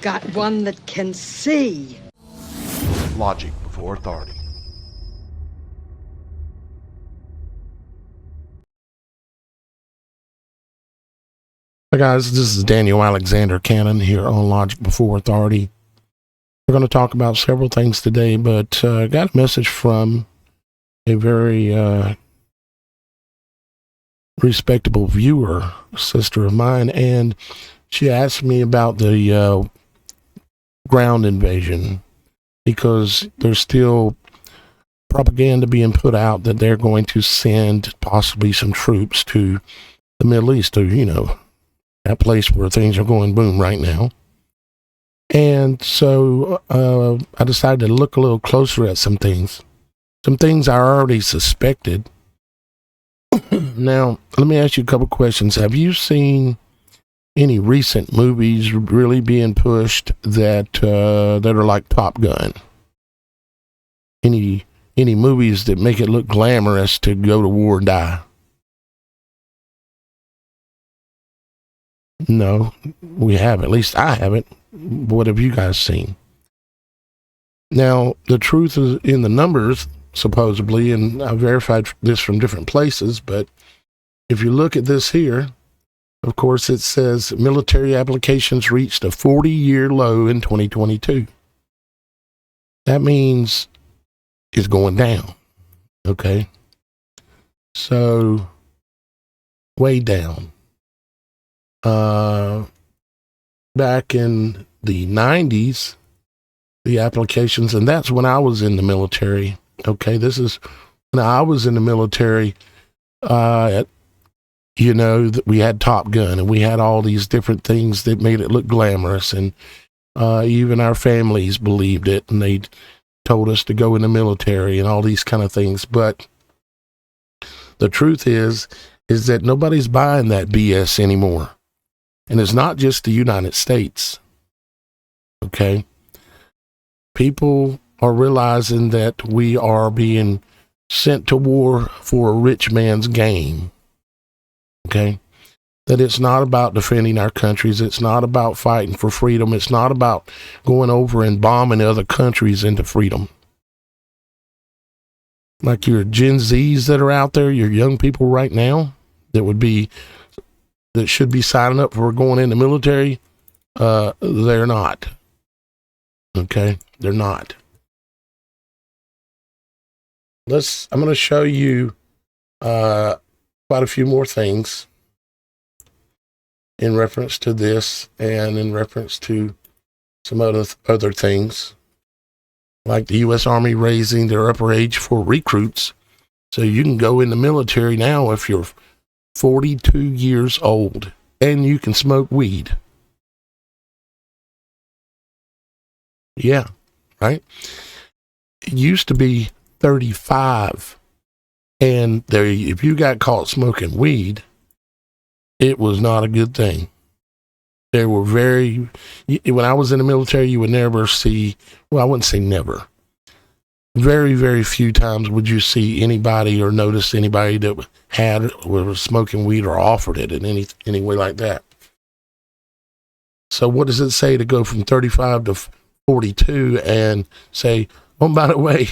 got one that can see. Logic before authority. Hi guys, this is Daniel Alexander Cannon here on Logic Before Authority. We're going to talk about several things today, but I got a message from a very respectable viewer, a sister of mine, and she asked me about the ground invasion, because there's still propaganda being put out that they're going to send possibly some troops to the Middle East, to, you know, that place where things are going boom right now. And so I decided to look a little closer at some things I already suspected. Now, let me ask you a couple questions. Have you seen any recent movies really being pushed that are like Top Gun? Any movies that make it look glamorous to go to war and die? No, we haven't. At least I haven't. What have you guys seen? Now, the truth is in the numbers, supposedly, and I verified this from different places, but if you look at this here, of course, it says military applications reached a 40-year low in 2022. That means it's going down, okay? So, way down. Back in the 90s, the applications, and that's when I was in the military, okay? This is when I was in the military, you know, that we had Top Gun and we had all these different things that made it look glamorous, and even our families believed it, and they told us to go in the military and all these kind of things. But the truth is that nobody's buying that BS anymore. And it's not just the United States, okay? People are realizing that we are being sent to war for a rich man's game, okay? That it's not about defending our countries. It's not about fighting for freedom. It's not about going over and bombing other countries into freedom. Like your Gen Zs that are out there, your young people right now that should be signing up for going in the military, they're not. Okay? They're not. I'm going to show you quite a few more things in reference to this and in reference to some other things, like the U.S. Army raising their upper age for recruits. So you can go in the military now if you're 42 years old and you can smoke weed. Yeah, right? It used to be 35, and if you got caught smoking weed, it was not a good thing. There were when I was in the military, you would never see, well, I wouldn't say never. Very, very few times would you see anybody or notice anybody that was smoking weed or offered it in any way like that. So what does it say to go from 35 to 42 and say, oh, by the way,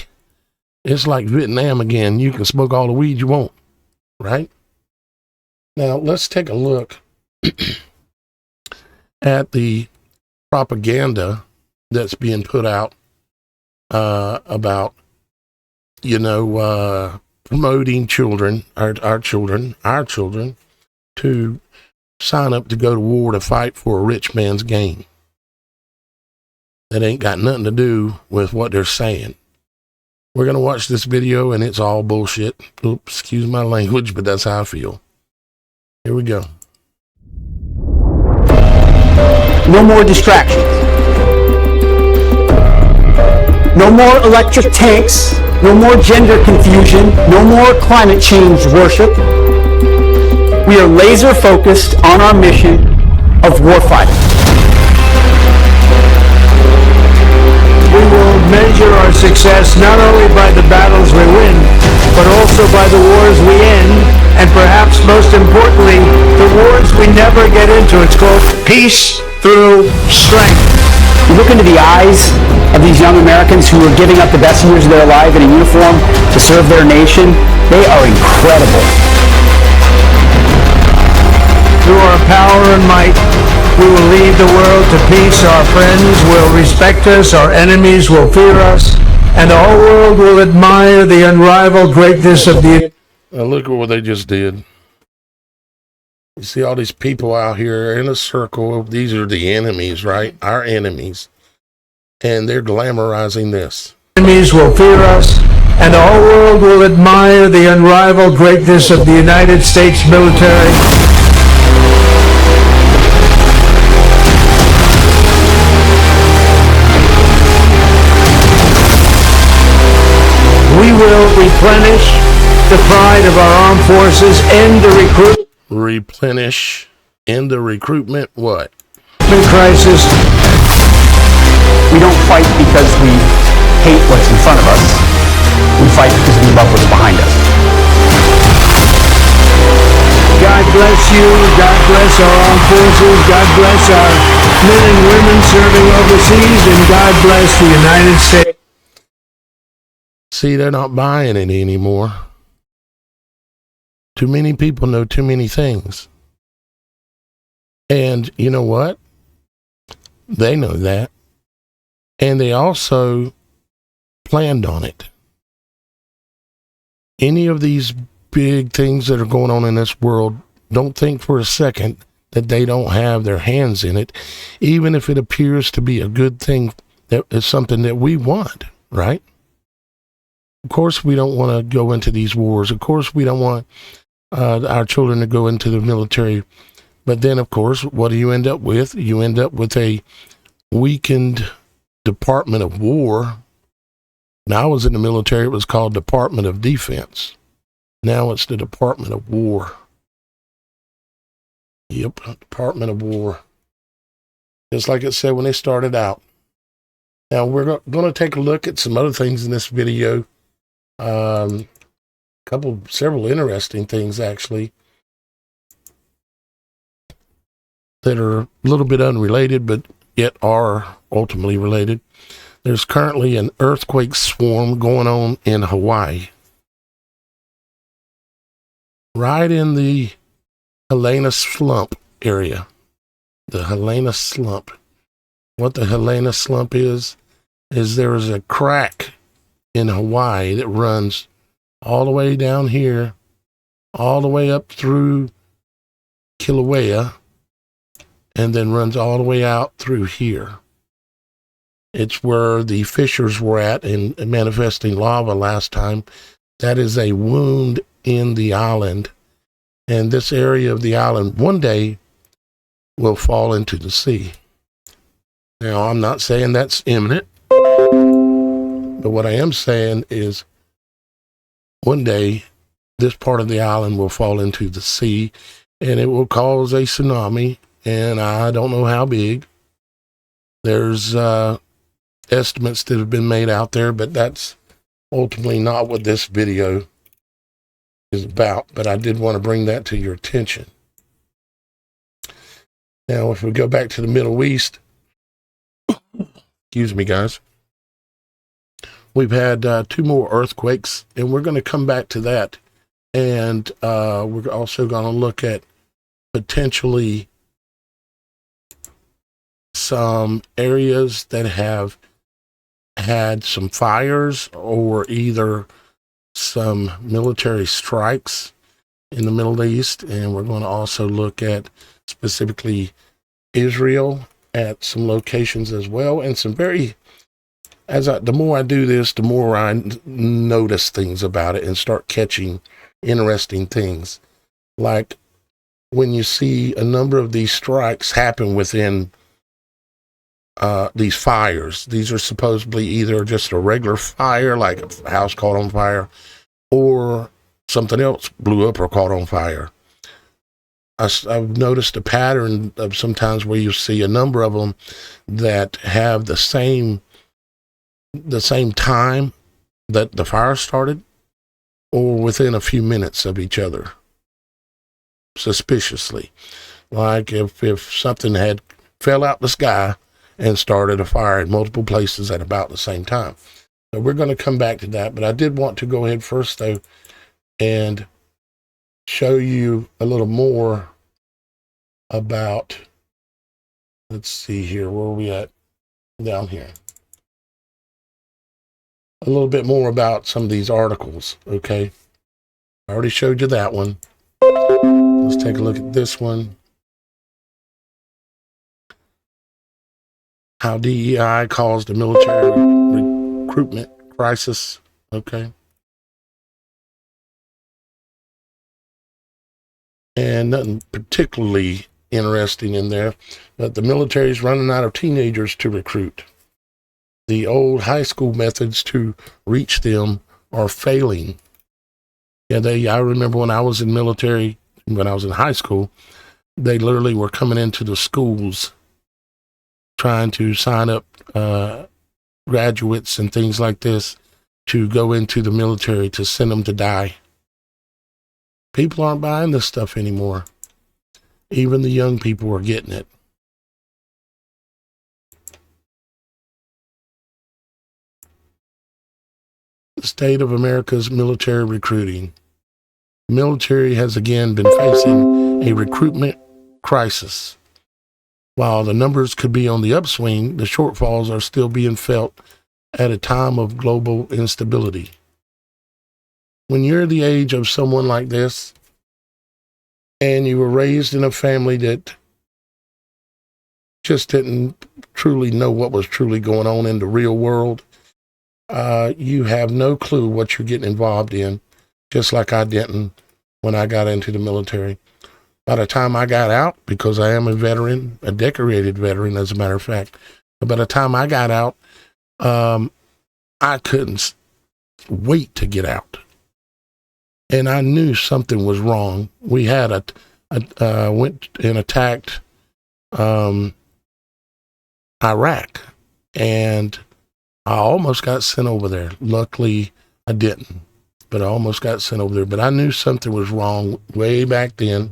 it's like Vietnam again. You can smoke all the weed you want, right? Now, let's take a look at the propaganda that's being put out about, you know, promoting children, our children, to sign up to go to war to fight for a rich man's game. That ain't got nothing to do with what they're saying. We're going to watch this video, and it's all bullshit. Oops, excuse my language, but that's how I feel. Here we go. No more distractions. No more electric tanks. No more gender confusion. No more climate change worship. We are laser focused on our mission of warfighting. We will measure our success not only by the battles we win, but also by the wars we end, and perhaps most importantly, the wars we never get into. It's called peace through strength. You look into the eyes of these young Americans who are giving up the best years of their life in a uniform to serve their nation. They are incredible. Through our power and might, we will lead the world to peace. Our friends will respect us, our enemies will fear us, and the whole world will admire the unrivaled greatness of the... Now look at what they just did. You see all these people out here in a circle. These are the enemies, right? Our enemies. And they're glamorizing this. Enemies will fear us, and the whole world will admire the unrivaled greatness of the United States military. We will replenish the pride of our armed forces, end the replenish, end the recruitment, what? Crisis. We don't fight because we hate what's in front of us. We fight because we love what's behind us. God bless you. God bless our armed forces. God bless our men and women serving overseas. And God bless the United States. See, they're not buying it anymore. Too many people know too many things. And you know what? They know that. And they also planned on it. Any of these big things that are going on in this world, don't think for a second that they don't have their hands in it, even if it appears to be a good thing, that is something that we want, right? Of course, we don't want to go into these wars. Of course, we don't want our children to go into the military. But then, of course, what do you end up with? You end up with a weakened Department of War. When I was in the military, it was called Department of Defense. Now it's the Department of War. Yep, Department of War. Just like it said when they started out. Now we're going to take a look at some other things in this video. Several interesting things actually that are a little bit unrelated, but yet are ultimately related. There's currently an earthquake swarm going on in Hawaii. Right in the Helena Slump area. The Helena Slump. What the Helena Slump is there is a crack in Hawaii that runs all the way down here, all the way up through Kilauea, and then runs all the way out through here. It's where the fissures were at in manifesting lava last time. That is a wound in the island. And this area of the island one day will fall into the sea. Now, I'm not saying that's imminent, but what I am saying is one day this part of the island will fall into the sea and it will cause a tsunami, and I don't know how big. There's estimates that have been made out there, but that's ultimately not what this video is about. But I did want to bring that to your attention. Now, if we go back to the Middle East, excuse me, guys, we've had 2 more earthquakes, and we're going to come back to that. And we're also going to look at potentially some areas that have had some fires or either some military strikes in the Middle East. And we're going to also look at specifically Israel at some locations as well. And some very, the more I do this, the more I notice things about it and start catching interesting things. Like when you see a number of these strikes happen within these fires. These are supposedly either just a regular fire, like a house caught on fire, or something else blew up or caught on fire. I've noticed a pattern of sometimes where you see a number of them that have the same time that the fire started, or within a few minutes of each other, suspiciously. Like if something had fell out the sky and started a fire in multiple places at about the same time. So we're going to come back to that, but I did want to go ahead first, though, and show you a little more about, let's see here, where are we at? Down here. A little bit more about some of these articles, okay? I already showed you that one. Let's take a look at this one. How DEI caused a military recruitment crisis, okay? And nothing particularly interesting in there, but the military is running out of teenagers to recruit. The old high school methods to reach them are failing. Yeah, I remember when I was in military, when I was in high school, they literally were coming into the schools trying to sign up graduates and things like this to go into the military to send them to die. People aren't buying this stuff anymore. Even the young people are getting it. The state of America's military recruiting. The military has again been facing a recruitment crisis. While the numbers could be on the upswing, the shortfalls are still being felt at a time of global instability. When you're the age of someone like this, and you were raised in a family that just didn't truly know what was truly going on in the real world, you have no clue what you're getting involved in, just like I didn't when I got into the military. By the time I got out, because I am a veteran, a decorated veteran, as a matter of fact, but by the time I got out, I couldn't wait to get out. And I knew something was wrong. We had went and attacked Iraq, and I almost got sent over there. Luckily, I didn't, but I almost got sent over there. But I knew something was wrong way back then.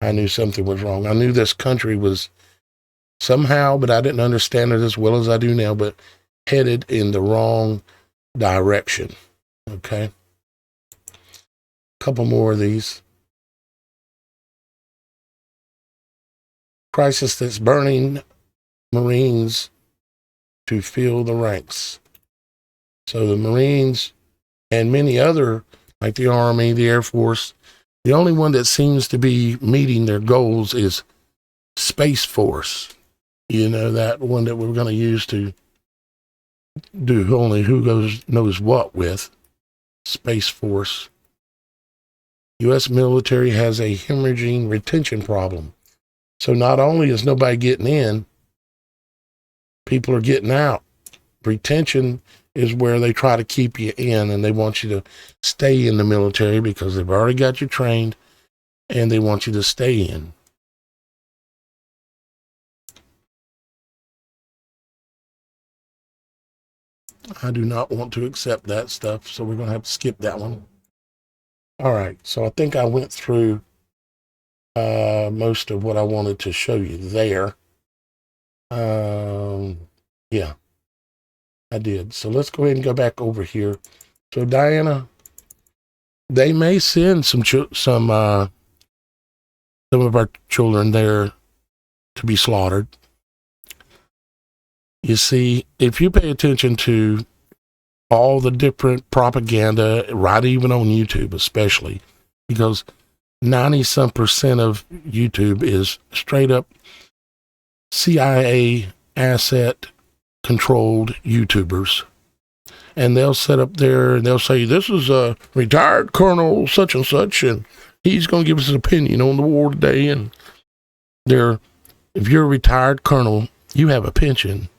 I knew something was wrong. I knew this country was somehow, but I didn't understand it as well as I do now, but headed in the wrong direction. Okay. A couple more of these. Crisis that's burning Marines to fill the ranks. So the Marines and many other, like the Army, the Air Force, the only one that seems to be meeting their goals is Space Force. You know, that one that we're going to use to do only who knows what with. Space Force. U.S. military has a hemorrhaging retention problem. So not only is nobody getting in, people are getting out. Retention is where they try to keep you in, and they want you to stay in the military because they've already got you trained and they want you to stay in. I do not want to accept that stuff, so we're going to have to skip that one. All right, so I think I went through most of what I wanted to show you there. Yeah, I did. So let's go ahead and go back over here. So Diana, they may send some of our children there to be slaughtered. You see, if you pay attention to all the different propaganda, right, even on YouTube especially, because 90-some% of YouTube is straight up CIA asset controlled YouTubers. And they'll sit up there and they'll say, this is a retired colonel such and such, and he's going to give us his opinion on the war today. And if you're a retired colonel, you have a pension,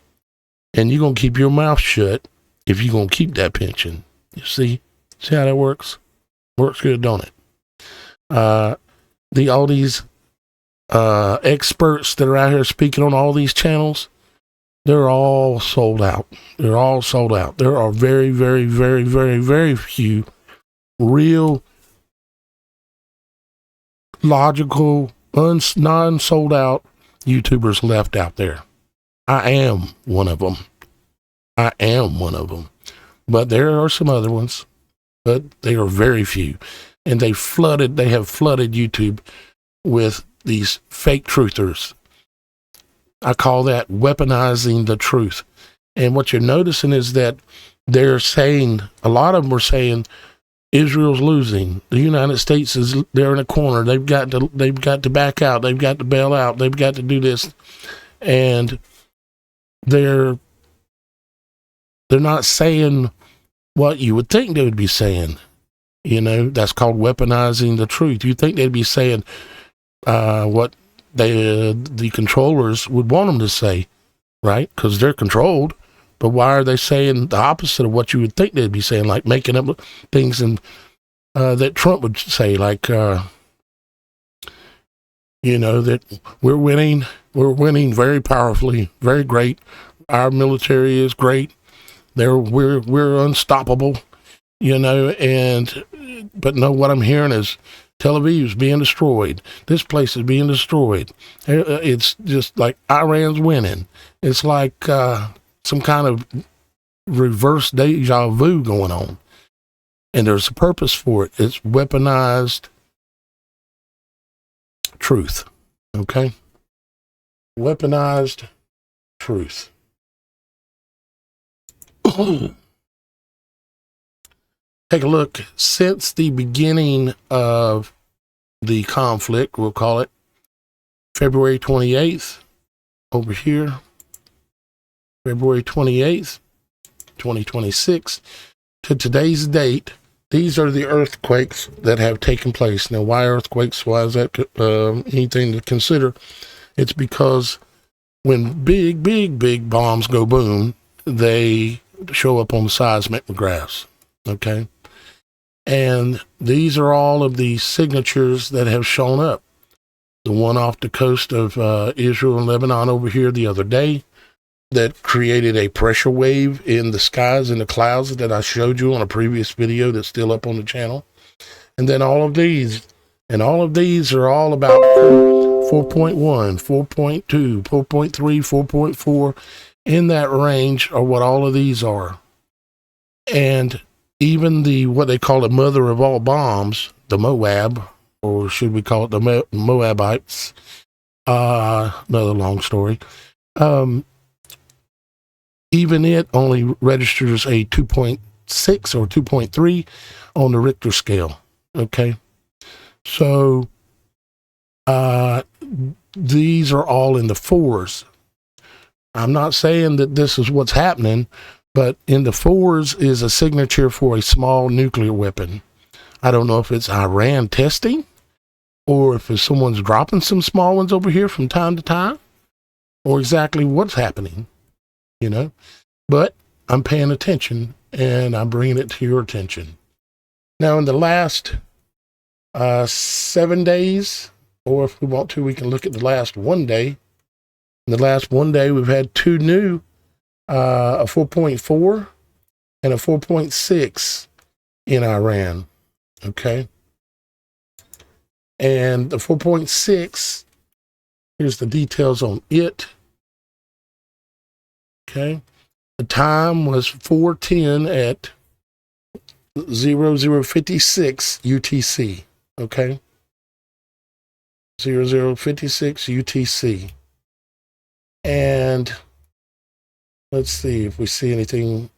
and you're going to keep your mouth shut if you're going to keep that pension. You see how that works? Works good, don't it? All these experts that are out here speaking on all these channels, they're all sold out. They're all sold out. There are very, very, very, very, very few real, logical, non-sold out YouTubers left out there. I am one of them. I am one of them. But there are some other ones, but they are very few. And they have flooded YouTube with these fake truthers. I call that weaponizing the truth. And what you're noticing is that they're saying, a lot of them are saying, Israel's losing. The United States they're in a corner. They've got to back out. They've got to bail out. They've got to do this. And they're not saying what you would think they would be saying. You know, that's called weaponizing the truth. You think they'd be saying what the controllers would want them to say, right? Because they're controlled. But why are they saying the opposite of what you would think they'd be saying, like making up things and that Trump would say, like, that we're winning very powerfully, very great. Our military is great. We're unstoppable, but no, what I'm hearing is Tel Aviv's being destroyed. This place is being destroyed. It's just like Iran's winning. It's like some kind of reverse deja vu going on. And there's a purpose for it. It's weaponized truth. Okay? Weaponized truth. Take a look. Since the beginning of the conflict, we'll call it February 28th, over here, February 28th, 2026, to today's date, these are the earthquakes that have taken place. Now, why earthquakes? Why is that anything to consider? It's because when big bombs go boom, they show up on the seismic graphs. Okay? And these are all of the signatures that have shown up. The one off the coast of Israel and Lebanon over here the other day that created a pressure wave in the skies and the clouds that I showed you on a previous video that's still up on the channel. And then all of these are all about 4.1, 4.2, 4.3, 4.4. In that range are what all of these are. And even what they call the mother of all bombs, the Moab, or should we call it the Moabites? Another long story. Even it only registers a 2.6 or 2.3 on the Richter scale. Okay. So, these are all in the fours. I'm not saying that this is what's happening, but in the fours is a signature for a small nuclear weapon. I don't know if it's Iran testing or if it's someone's dropping some small ones over here from time to time, or exactly what's happening, But I'm paying attention and I'm bringing it to your attention. Now, in the last 7 days, or if we want to, we can look at the last 1 day. In the last 1 day, we've had two new, a 4.4 and a 4.6 in Iran. Okay. And the 4.6, here's the details on it. Okay. The time was 4:10 at 0056 UTC. Okay. 0056 UTC. And let's see if we see anything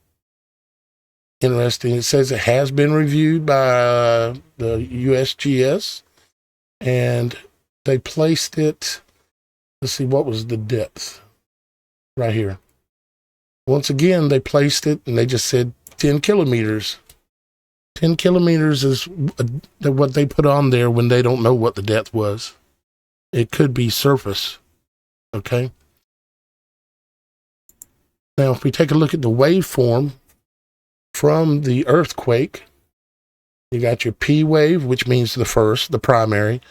interesting. It says it has been reviewed by the USGS and they placed it. Let's see, what was the depth? Right here. Once again, they placed it and they just said 10 kilometers. 10 kilometers is what they put on there when they don't know what the depth was. It could be surface. Okay. Now, if we take a look at the waveform from the earthquake, you got your P wave, which means the first, the primary.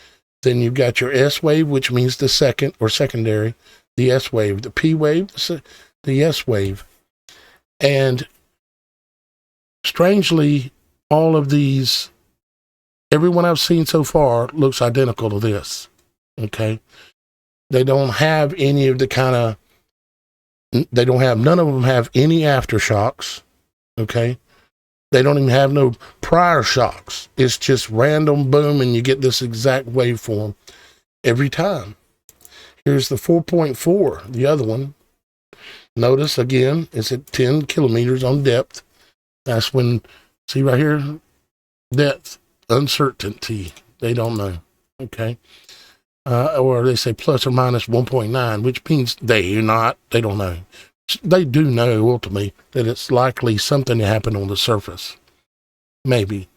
Then you've got your S wave, which means the second or secondary, the S wave, the P wave, the S wave. And strangely, all of these, everyone I've seen so far looks identical to this. Okay. They don't have any of the kind of They don't have, none of them have any aftershocks. Okay. They don't even have no prior shocks. It's just random boom, and you get this exact waveform every time. Here's the 4.4, the other one. Notice again, it's at 10 kilometers on depth. That's when, see right here, depth, uncertainty. They don't know. Okay. Or they say plus or minus 1.9, which means they don't know. They do know ultimately that it's likely something to happen on the surface. Maybe.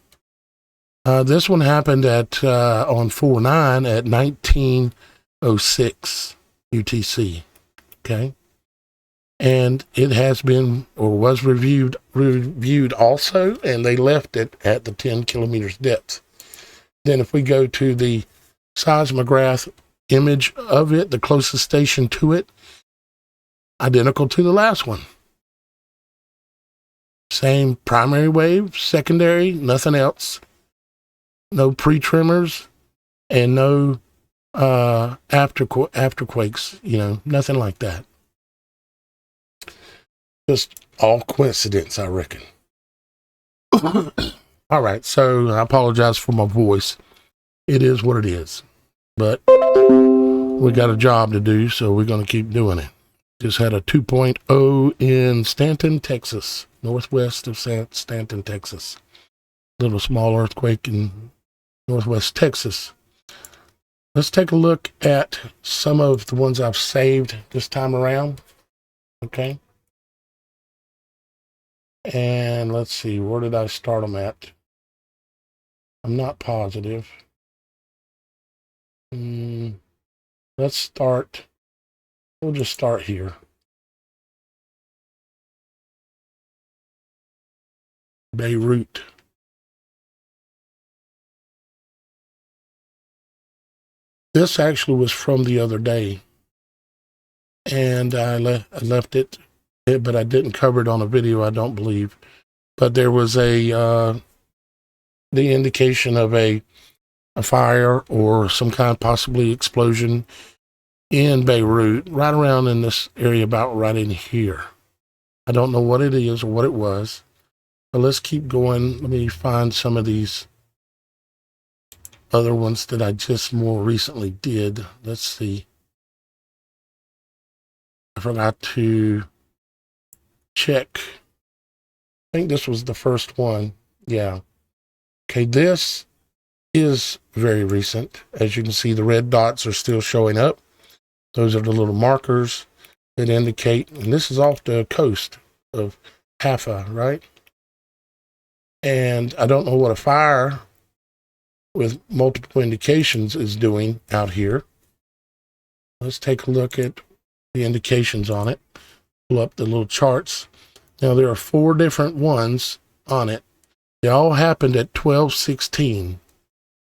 This one happened at on 4/9 at 1906 UTC. Okay. And it has been or was reviewed also, and they left it at the 10 kilometers depth. Then if we go to the seismograph image of it, the closest station to it, identical to the last one. Same primary wave, secondary, nothing else. No pre-tremors and no afterquakes, nothing like that. Just all coincidence, I reckon. All right, so I apologize for my voice. It is what it is. But we got a job to do, so we're going to keep doing it. Just had a 2.0 in Stanton, Texas, northwest of Stanton, Texas. Little small earthquake in northwest Texas. Let's take a look at some of the ones I've saved this time around. Okay. And let's see, where did I start them at? I'm not positive. Let's start. We'll just start here. Beirut. This actually was from the other day, and I left it, but I didn't cover it on a video, I don't believe. But there was the indication of a fire or some kind, possibly explosion in Beirut, right around in this area, about right in here. I don't know what it is or what it was, but let's keep going. Let me find some of these other ones that I just more recently did. Let's see. I forgot to check. I think this was the first one. Yeah. Okay, this is very recent. As you can see, the red dots are still showing up. Those are the little markers that indicate, and this is off the coast of Haifa, right? And I don't know what a fire with multiple indications is doing out here. Let's take a look at the indications on it. Pull up the little charts. Now there are 4 different ones on it. They all happened at 12:16.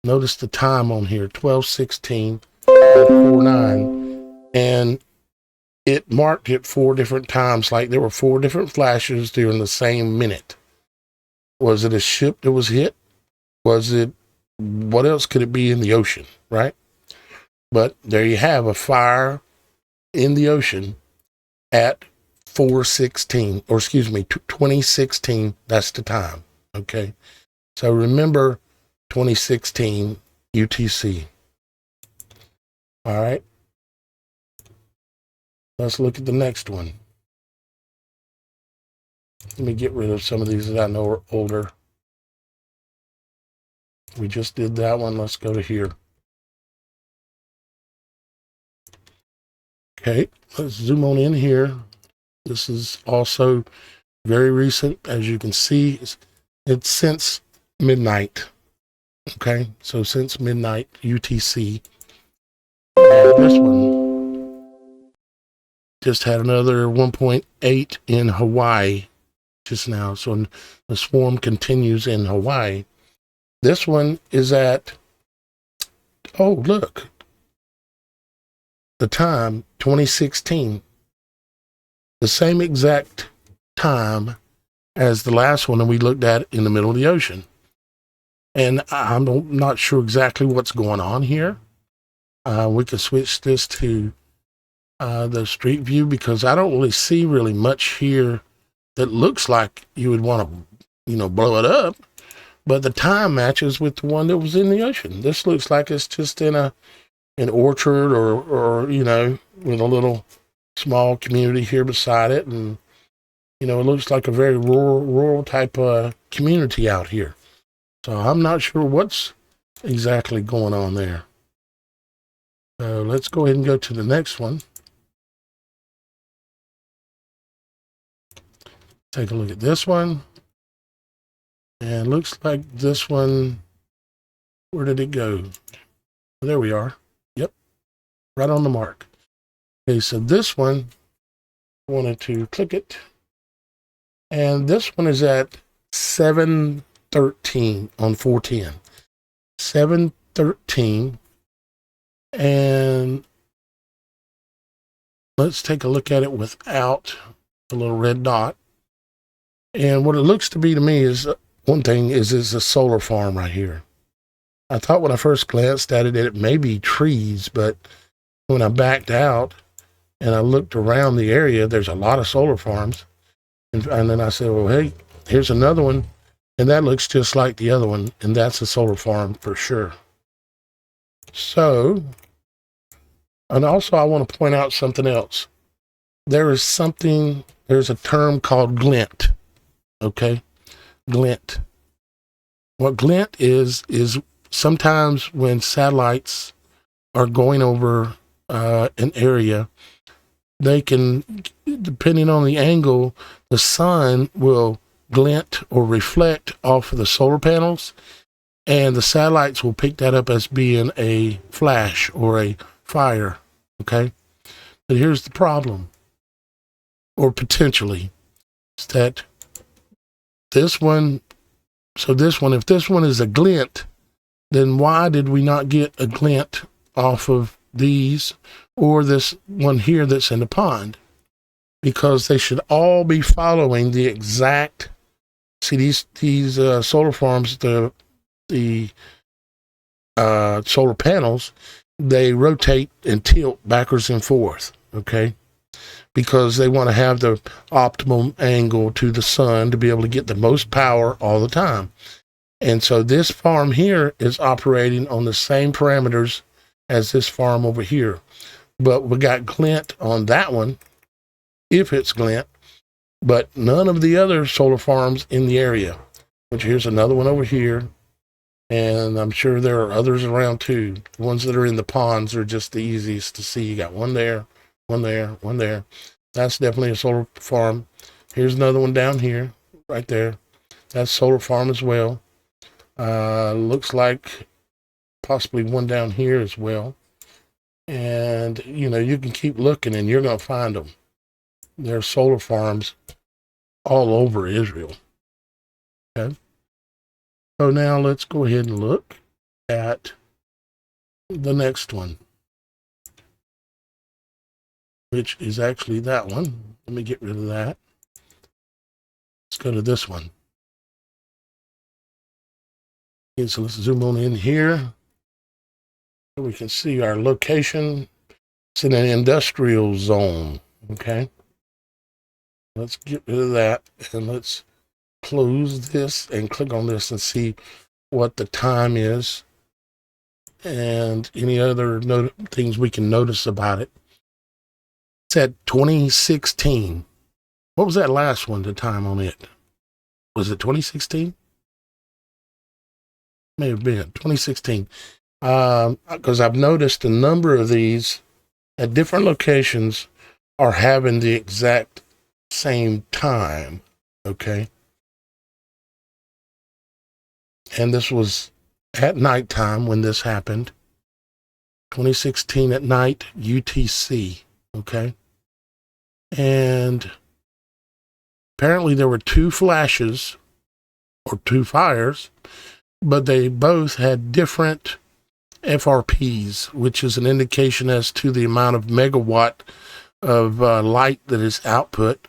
Notice the time on here, 12:16 and 4/9. And it marked it 4 different times, like there were 4 different flashes during the same minute. Was it a ship that was hit? Was it, what else could it be in the ocean, right? But there you have a fire in the ocean at 4:16, or excuse me, 2016. That's the time. Okay. So remember 2016 UTC. All right. Let's look at the next one. Let me get rid of some of these that I know are older. We just did that one. Let's go to here. Okay, let's zoom on in here. This is also very recent. As you can see, it's since midnight. Okay, so since midnight UTC. And this one just had another 1.8 in Hawaii just now. So the swarm continues in Hawaii. This one is at, oh, look, the time, 2016. The same exact time as the last one that we looked at in the middle of the ocean. And I'm not sure exactly what's going on here. We could switch this to the street view, because I don't really see really much here that looks like you would want to, blow it up. But the time matches with the one that was in the ocean. This looks like it's just in an orchard or with a little small community here beside it. And, it looks like a very rural type of community out here. So I'm not sure what's exactly going on there. So let's go ahead and go to the next one. Take a look at this one. And looks like this one, where did it go? There we are. Yep, right on the mark. Okay, so this one, I wanted to click it. And this one is at 713 on 410. 713. And let's take a look at it without the little red dot. And what it looks to be to me is, one thing is a solar farm right here. I thought when I first glanced at it that it may be trees, but when I backed out and I looked around the area, there's a lot of solar farms. And then I said, well, hey, here's another one. And that looks just like the other one. And that's a solar farm for sure. So, and also I want to point out something else. There's a term called glint. Okay? Glint. What glint is sometimes when satellites are going over an area, they can, depending on the angle, the sun will glint or reflect off of the solar panels, and the satellites will pick that up as being a flash or a fire. Okay? But here's the problem, or potentially, is that this one, if this one is a glint, then why did we not get a glint off of these or this one here that's in the pond? Because they should all be following the exact, see these solar farms, the solar panels, they rotate and tilt backwards and forth, okay? Because they want to have the optimum angle to the sun to be able to get the most power all the time. And so this farm here is operating on the same parameters as this farm over here. But we got glint on that one, if it's glint, but none of the other solar farms in the area. Which here's another one over here. And I'm sure there are others around too. The ones that are in the ponds are just the easiest to see. You got one there, one there, one there. That's definitely a solar farm. Here's another one down here, right there. That's solar farm as well. Looks like possibly one down here as well. And, you can keep looking and you're going to find them. There are solar farms all over Israel. Okay. So now let's go ahead and look at the next one, which is actually that one. Let me get rid of that. Let's go to this one. Okay, so let's zoom on in here. We can see our location. It's in an industrial zone. Okay. Let's get rid of that and let's close this and click on this and see what the time is and any other things we can notice about it. It's at 2016. What was that last one, the time on it? Was it 2016? May have been 2016. Because I've noticed a number of these at different locations are having the exact same time. Okay. And this was at nighttime when this happened. 2016 at night, UTC. Okay. And apparently there were two flashes or two fires, but they both had different FRPs, which is an indication as to the amount of megawatt of light that is output.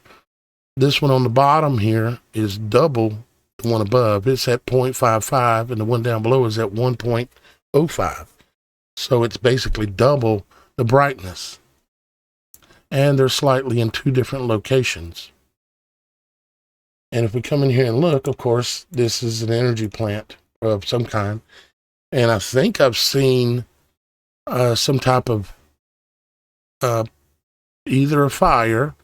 This one on the bottom here is double the one above. It's at 0.55, and the one down below is at 1.05. So it's basically double the brightness. and they're slightly in two different locations. And if we come in here and look, of course, this is an energy plant of some kind. And I think I've seen some type of either a fire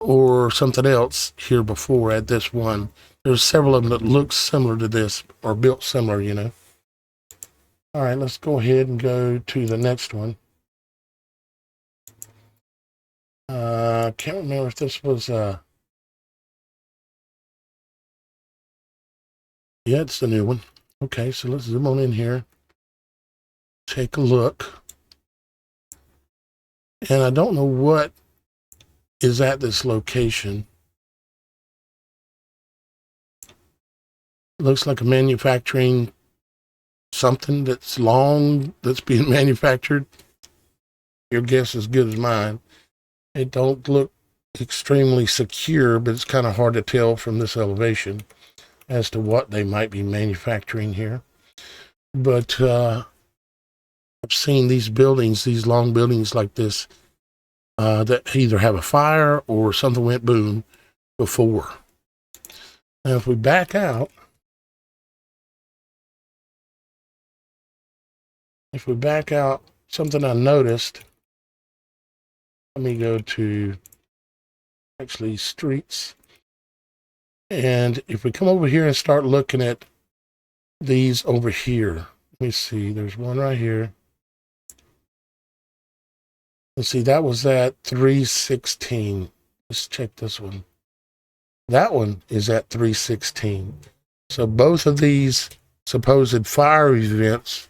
or something else here before at this one. There's several of them that look similar to this or built similar, you know. All right, let's go ahead and go to the next one. I can't remember if this was... yeah, it's the new one. Okay, so let's zoom on in here. Take a look. And I don't know what is at this location. Looks like a manufacturing something that's long, that's being manufactured. Your guess is as good as mine. It don't look extremely secure, but it's kind of hard to tell from this elevation as to what they might be manufacturing here. But I've seen these buildings, these long buildings like this, that either have a fire or something went boom before. Now, if we back out, something I noticed, let me go to actually streets. And if we come over here and start looking at these over here, let me see, there's one right here. Let's see, that was at 316. Let's check this one. That one is at 316. So both of these supposed fire events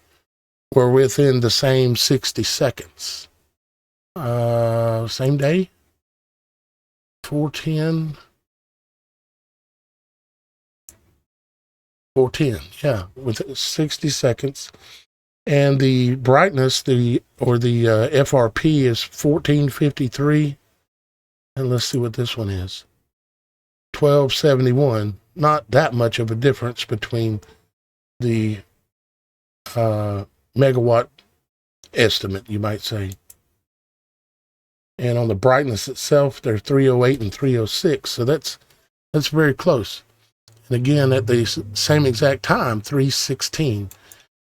were within the same 60 seconds. Same day? 410, yeah, with 60 seconds. And the brightness, the FRP is 1453. And let's see what this one is. 1271. Not that much of a difference between the megawatt estimate, you might say. And on the brightness itself, they're 308 and 306. So that's very close. And again, at the same exact time, 316.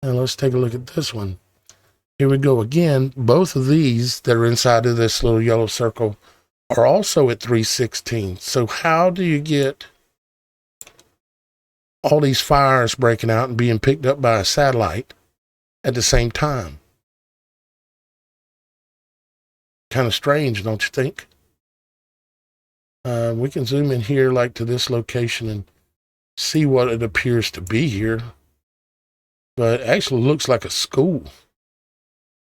And let's take a look at this one. Here we go again. Both of these that are inside of this little yellow circle are also at 316. So how do you get all these fires breaking out and being picked up by a satellite at the same time? Kind of strange, don't you think? We can zoom in here like to this location and see what it appears to be here. But it actually looks like a school.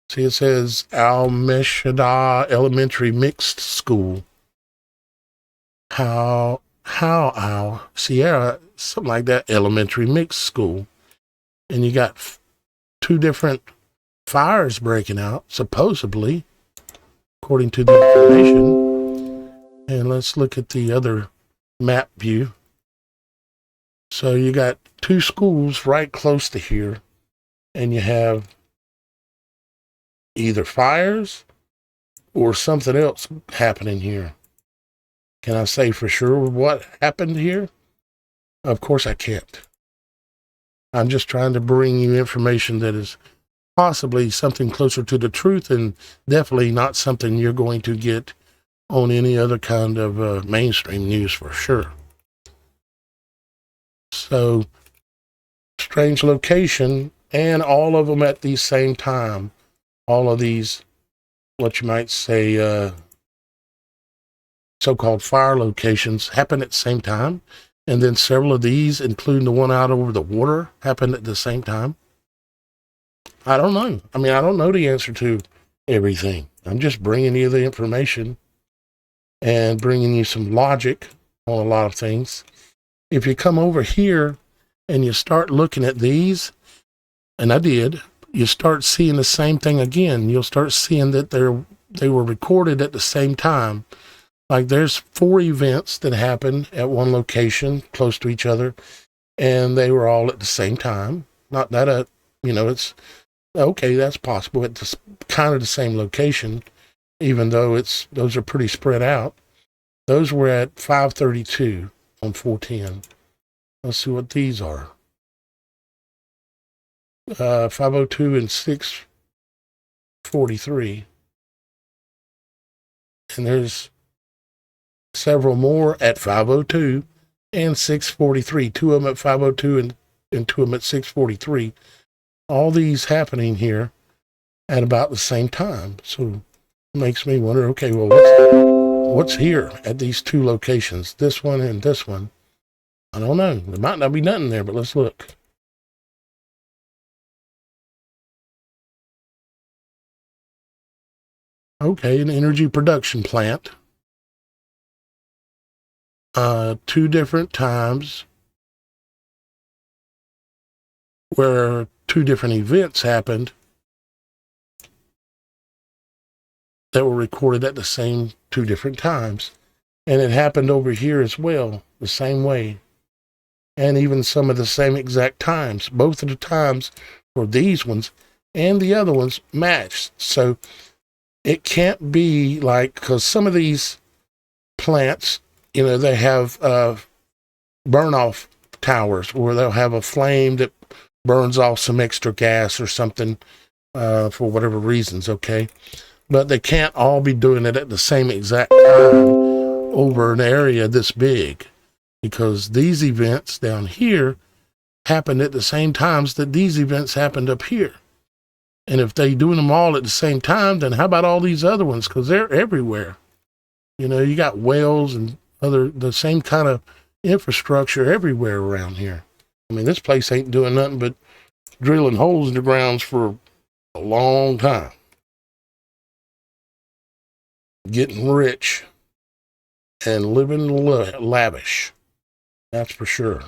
See, it says Al-Meshada Elementary Mixed School. Sierra, something like that, Elementary Mixed School. And you got two different fires breaking out, supposedly, according to the information. And let's look at the other map view. So you got two schools right close to here, and you have either fires or something else happening here. Can I say for sure what happened here? Of course I can't. I'm just trying to bring you information that is possibly something closer to the truth and definitely not something you're going to get on any other kind of mainstream news for sure. So, strange location, and all of them at the same time. All of these, what you might say, so-called fire locations happen at the same time. And then several of these, including the one out over the water, happened at the same time. I don't know. I mean, I don't know the answer to everything. I'm just bringing you the information and bringing you some logic on a lot of things. If you come over here and you start looking at these, and I did, you start seeing the same thing again. You'll start seeing that they were recorded at the same time. Like there's 4 events that happened at one location close to each other, and they were all at the same time. Not that, it's okay, that's possible. It's kind of the same location, even though those are pretty spread out. Those were at 532 on 410. Let's see what these are. 502 and 643. And there's several more at 502 and 643. Two of them at 502 and two of them at 643. All these happening here at about the same time. So it makes me wonder, okay, well, what's here at these two locations? This one and this one. I don't know. There might not be nothing there, but let's look. Okay, an energy production plant. 2 different times where 2 different events happened that were recorded at the same 2 different times. And it happened over here as well, the same way. And even some of the same exact times. Both of the times for these ones and the other ones matched. So it can't be like, because some of these plants, you know, they have burn off towers where they'll have a flame that burns off some extra gas or something for whatever reasons, okay? But they can't all be doing it at the same exact time over an area this big, because these events down here happened at the same times that these events happened up here. And if they're doing them all at the same time, then how about all these other ones? Because they're everywhere. You know, you got wells and the same kind of infrastructure everywhere around here. I mean, this place ain't doing nothing but drilling holes in the grounds for a long time. Getting rich and living lavish. That's for sure.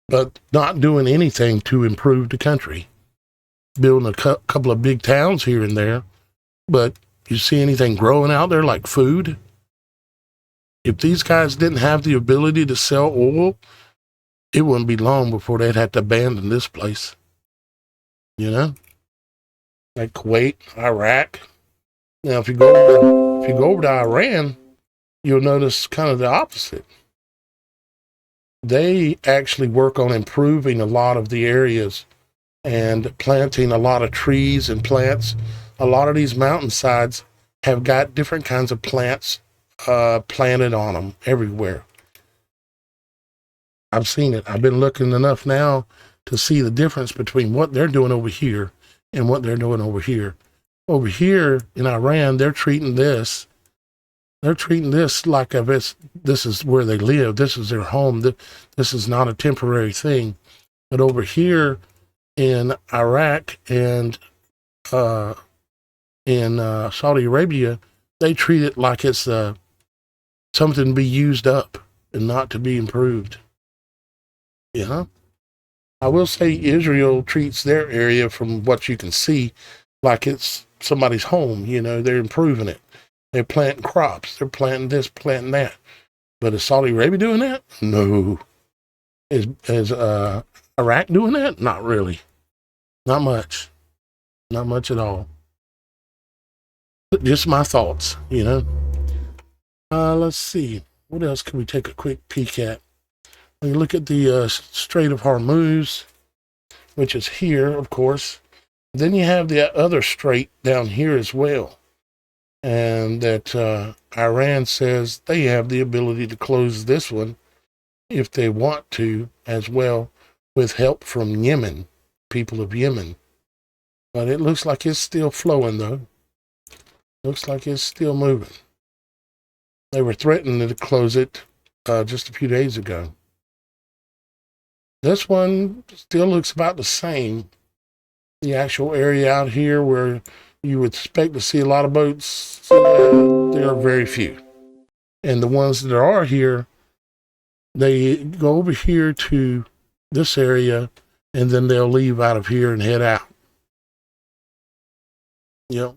But not doing anything to improve the country. Building a couple of big towns here and there. But you see anything growing out there like food? If these guys didn't have the ability to sell oil, it wouldn't be long before they'd have to abandon this place. You know? Like Kuwait, Iraq. Now, if you go over to Iran, you'll notice kind of the opposite. They actually work on improving a lot of the areas and planting a lot of trees and plants. A lot of these mountainsides have got different kinds of plants planted on them everywhere. I've seen it. I've been looking enough now to see the difference between what they're doing over here and what they're doing over here. Over here in Iran, they're treating this like this is where they live. This is their home. This is not a temporary thing. But over here in Iraq and in Saudi Arabia, they treat it like it's something to be used up and not to be improved. You know? I will say Israel treats their area, from what you can see, like it's somebody's home. You know, they're improving it. They're planting crops. They're planting this, planting that. But is Saudi Arabia doing that? No. Is Iraq doing that? Not really. Not much. Not much at all. Just my thoughts, you know. Let's see. What else can we take a quick peek at? When you look at the Strait of Hormuz, which is here, of course. Then you have the other strait down here as well. And that Iran says they have the ability to close this one if they want to as well, with help from Yemen, people of Yemen. But it looks like it's still flowing, though. Looks like it's still moving. They were threatening to close it just a few days ago. This one still looks about the same. The actual area out here where you would expect to see a lot of boats, there are very few. And the ones that are here, they go over here to this area, and then they'll leave out of here and head out. Yep.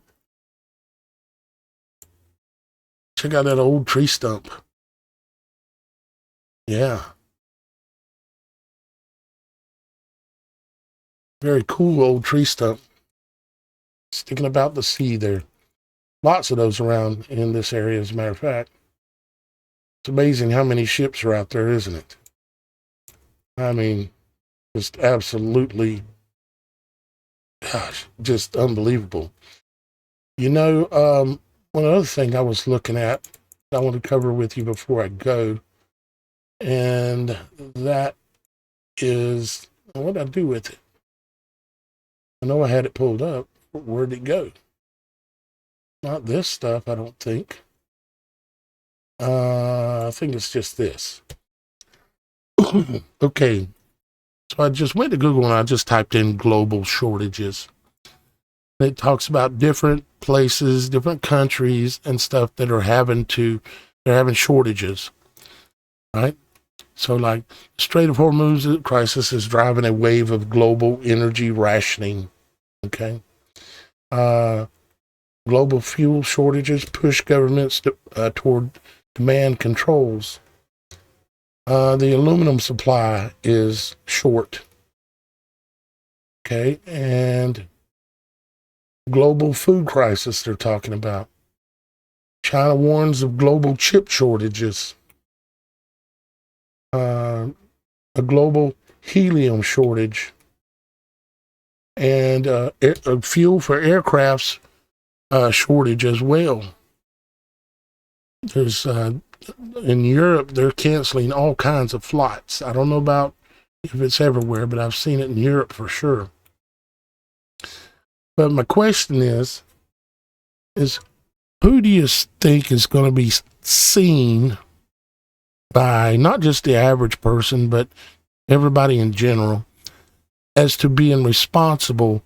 Check out that old tree stump. Yeah. Very cool old tree stump. sticking about the sea there. Lots of those around in this area, as a matter of fact. It's amazing how many ships are out there, isn't it? I mean, just absolutely, gosh, just unbelievable. You know, one other thing I was looking at, I want to cover with you before I go, and that is, what did I do with it? I know I had it pulled up. Where'd it go? Not this stuff, I don't think. I think it's just this. Okay. So I just went to Google and I just typed in global shortages. It talks about different places, different countries and stuff that are having shortages. Right? So like Strait of Hormuz crisis is driving a wave of global energy rationing. Okay. Global fuel shortages push governments toward demand controls. The aluminum supply is short. Okay. And global food crisis they're talking about. China warns of global chip shortages. A global helium shortage. And fuel for aircrafts shortage as well. There's in Europe, they're canceling all kinds of flights. I don't know about if it's everywhere, but I've seen it in Europe for sure. But my question is who do you think is going to be seen by not just the average person, but everybody in general as to being responsible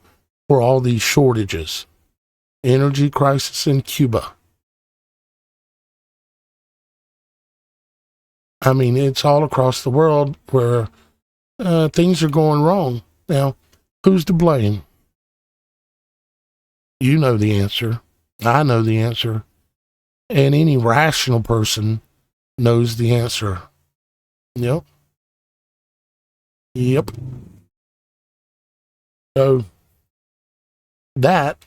for all these shortages? Energy crisis in Cuba. I mean, it's all across the world where things are going wrong. Now, who's to blame? You know the answer. I know the answer. And any rational person knows the answer. Yep. So, that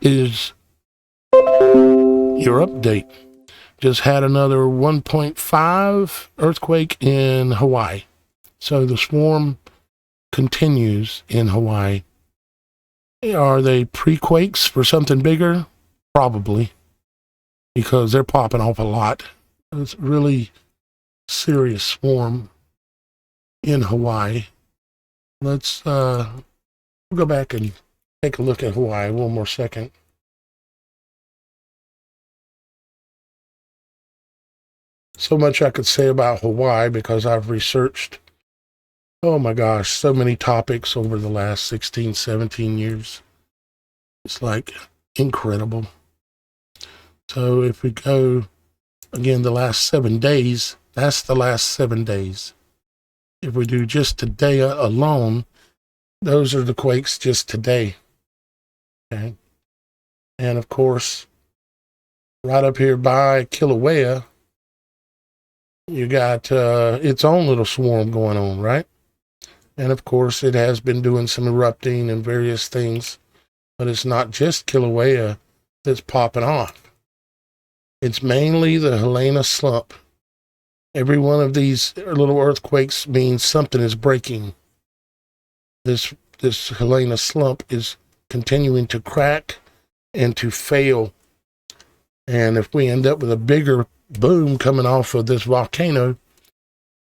is your update. Just had another 1.5 earthquake in Hawaii. So the swarm continues in Hawaii. Are they pre-quakes for something bigger? Probably, because they're popping off a lot. It's a really serious swarm in Hawaii. Let's go back and take a look at Hawaii one more second. So much I could say about Hawaii because I've researched, oh my gosh, so many topics over the last 16, 17 years. It's like incredible. So if we go, again, the last 7 days, that's the last 7 days. If we do just today alone, those are the quakes just today. Okay. And of course, right up here by Kilauea, you got its own little swarm going on, right? And of course, it has been doing some erupting and various things, but it's not just Kilauea that's popping off. It's mainly the Helena slump. Every one of these little earthquakes means something is breaking. This Helena slump is continuing to crack and to fail. And if we end up with a bigger boom coming off of this volcano,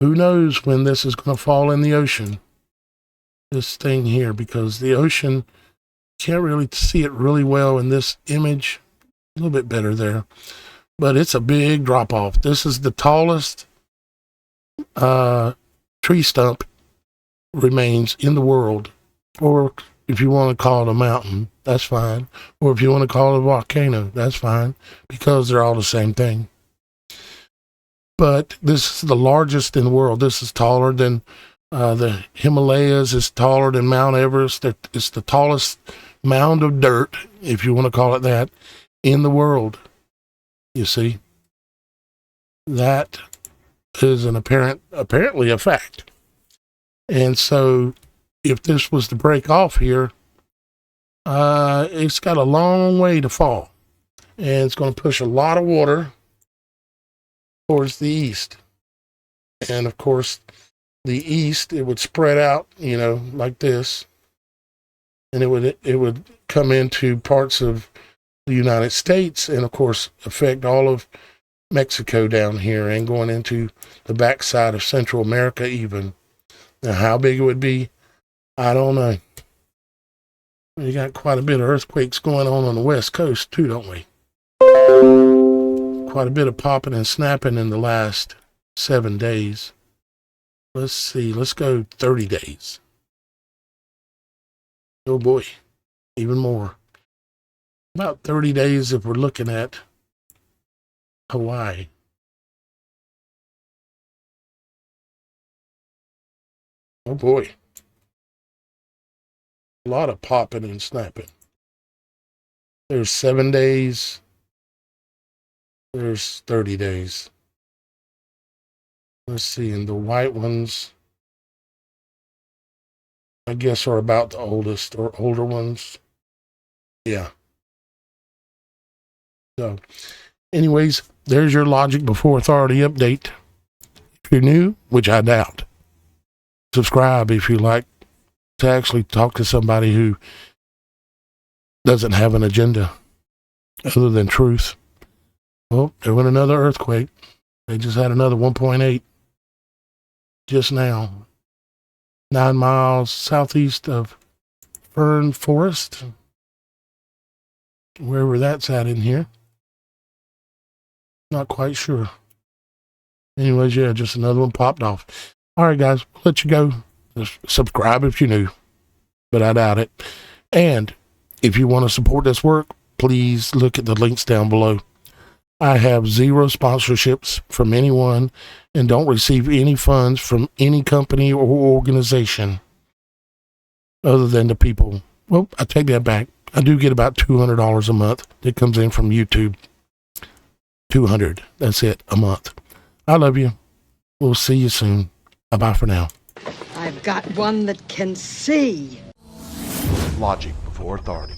who knows when this is going to fall in the ocean? This thing here, because the ocean, can't really see it really well in this image. A little bit better there. But it's a big drop off. This is the tallest tree stump remains in the world. Or if you want to call it a mountain, that's fine. Or if you want to call it a volcano, that's fine. Because they're all the same thing. But this is the largest in the world. This is taller than the Himalayas. It's taller than Mount Everest. It's the tallest mound of dirt, if you want to call it that, in the world. You see, that is apparently a fact. And so if this was to break off here, It's got a long way to fall, and it's going to push a lot of water towards the east. And of course, the east, it would spread out, like this, and it would come into parts of the United States, and of course affect all of Mexico down here, and going into the backside of Central America even. Now, how big it would be, I don't know. We got quite a bit of earthquakes going on the West Coast too, don't we? Quite a bit of popping and snapping in the last 7 days. Let's see, let's go 30 days. Oh boy, even more. About 30 days if we're looking at Hawaii. Oh boy. A lot of popping and snapping. There's 7 days. There's 30 days. Let's see, and the white ones, I guess, are about the oldest or older ones. Yeah. So, anyways, there's your Logic Before Authority update. If you're new, which I doubt, subscribe if you like to actually talk to somebody who doesn't have an agenda other than truth. Well, there went another earthquake. They just had another 1.8 just now. 9 miles southeast of Fern Forest, wherever that's at in here. Not quite sure. Anyways, yeah, just another one popped off. All right, guys, we'll let you go. Just subscribe if you're new, but I doubt it. And if you want to support this work, please look at the links down below. I have 0 sponsorships from anyone and don't receive any funds from any company or organization other than the people. Well, I take that back. I do get about $200 a month that comes in from YouTube. 200. That's it, a month. I love you. We'll see you soon. Bye-bye for now. I've got one that can see. Logic Before Authority.